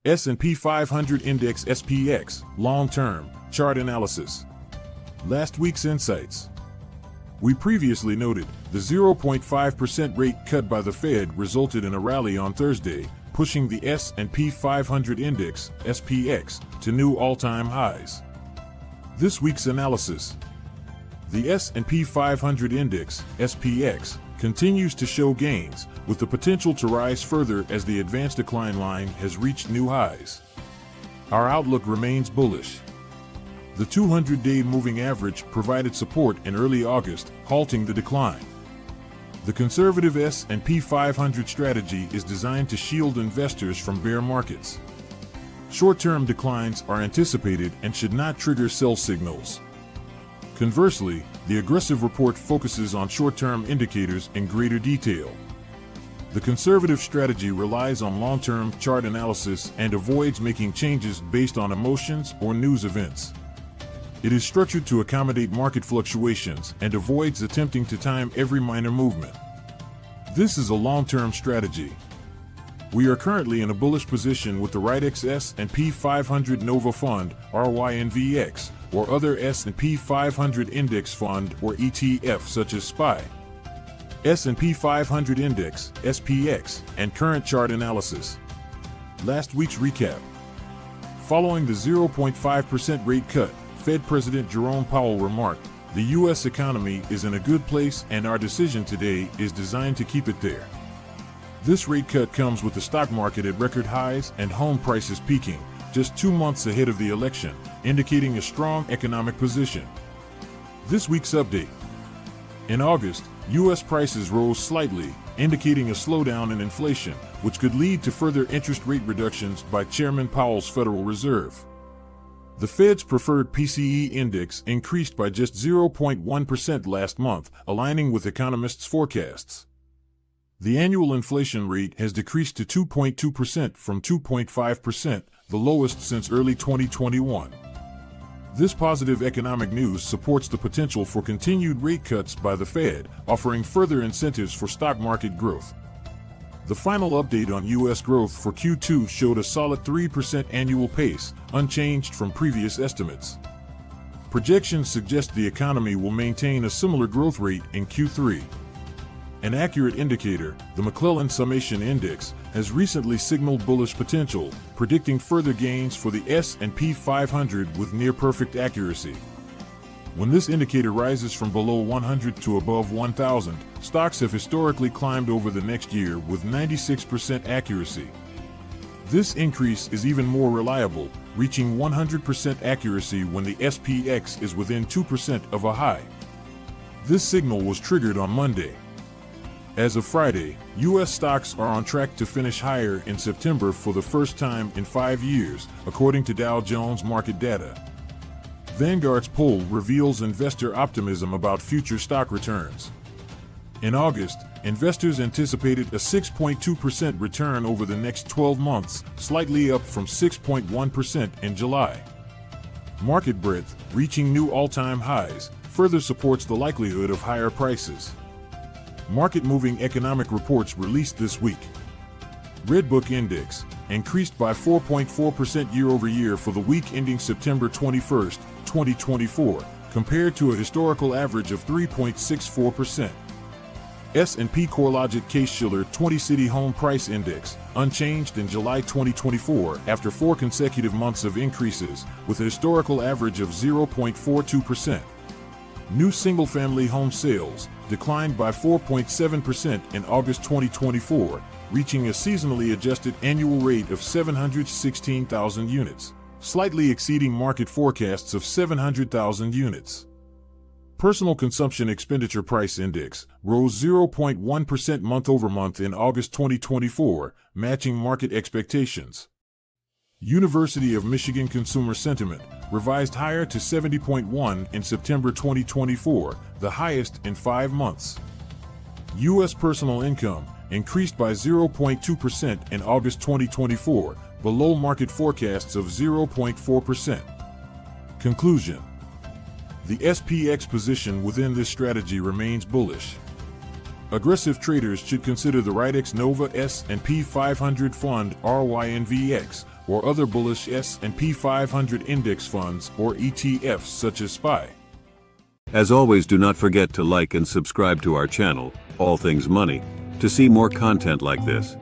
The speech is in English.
S&P 500 Index SPX, long-term, chart analysis. Last week's insights. We previously noted the 0.5% rate cut by the Fed resulted in a rally on Thursday, pushing the S&P 500 Index, SPX, to new all-time highs. This week's analysis. The S&P 500 Index, SPX, continues to show gains, with the potential to rise further as the advanced decline line has reached new highs. Our outlook remains bullish. The 200-day moving average provided support in early August, halting the decline. The conservative S&P 500 strategy is designed to shield investors from bear markets. Short-term declines are anticipated and should not trigger sell signals. Conversely, the aggressive report focuses on short-term indicators in greater detail. The conservative strategy relies on long-term chart analysis and avoids making changes based on emotions or news events. It is structured to accommodate market fluctuations and avoids attempting to time every minor movement. This is a long-term strategy. We are currently in a bullish position with the RightX S&P 500 Nova Fund, RYNVX, or other S&P 500 Index Fund or ETF such as SPY. S&P 500 Index, SPX, and current chart analysis. Last week's recap. Following the 0.5% rate cut, Fed President Jerome Powell remarked, "The U.S. economy is in a good place and our decision today is designed to keep it there." This rate cut comes with the stock market at record highs and home prices peaking, just 2 months ahead of the election, indicating a strong economic position. This week's update. In August, U.S. prices rose slightly, indicating a slowdown in inflation, which could lead to further interest rate reductions by Chairman Powell's Federal Reserve. The Fed's preferred PCE index increased by just 0.1% last month, aligning with economists' forecasts. The annual inflation rate has decreased to 2.2% from 2.5%, the lowest since early 2021. This positive economic news supports the potential for continued rate cuts by the Fed, offering further incentives for stock market growth. The final update on U.S. growth for Q2 showed a solid 3% annual pace, unchanged from previous estimates. Projections suggest the economy will maintain a similar growth rate in Q3. An accurate indicator, the McClellan Summation Index, has recently signaled bullish potential, predicting further gains for the S&P 500 with near-perfect accuracy. When this indicator rises from below 100 to above 1,000, stocks have historically climbed over the next year with 96% accuracy. This increase is even more reliable, reaching 100% accuracy when the SPX is within 2% of a high. This signal was triggered on Monday. As of Friday, U.S. stocks are on track to finish higher in September for the first time in 5 years, according to Dow Jones market data. Vanguard's poll reveals investor optimism about future stock returns. In August, investors anticipated a 6.2% return over the next 12 months, slightly up from 6.1% in July. Market breadth, reaching new all-time highs, further supports the likelihood of higher prices. Market-moving economic reports released this week. Redbook Index increased by 4.4% year-over-year for the week ending September 21, 2024, compared to a historical average of 3.64%. S&P CoreLogic Case-Shiller 20-City Home Price Index, unchanged in July 2024 after 4 consecutive months of increases, with a historical average of 0.42%. New single-family home sales declined by 4.7% in August 2024, reaching a seasonally adjusted annual rate of 716,000 units, slightly exceeding market forecasts of 700,000 units. Personal Consumption Expenditure Price Index rose 0.1% month-over-month in August 2024, matching market expectations. University of Michigan Consumer Sentiment revised higher to 70.1 in September 2024, the highest in 5 months. U.S. personal income increased by 0.2% in August 2024, below market forecasts of 0.4%. Conclusion. The SPX position within this strategy remains bullish. Aggressive traders should consider the RightX Nova S&P 500 Fund RYNVX, or other bullish S&P 500 index funds or ETFs such as SPY. As always, do not forget to like and subscribe to our channel, All Things Money, to see more content like this.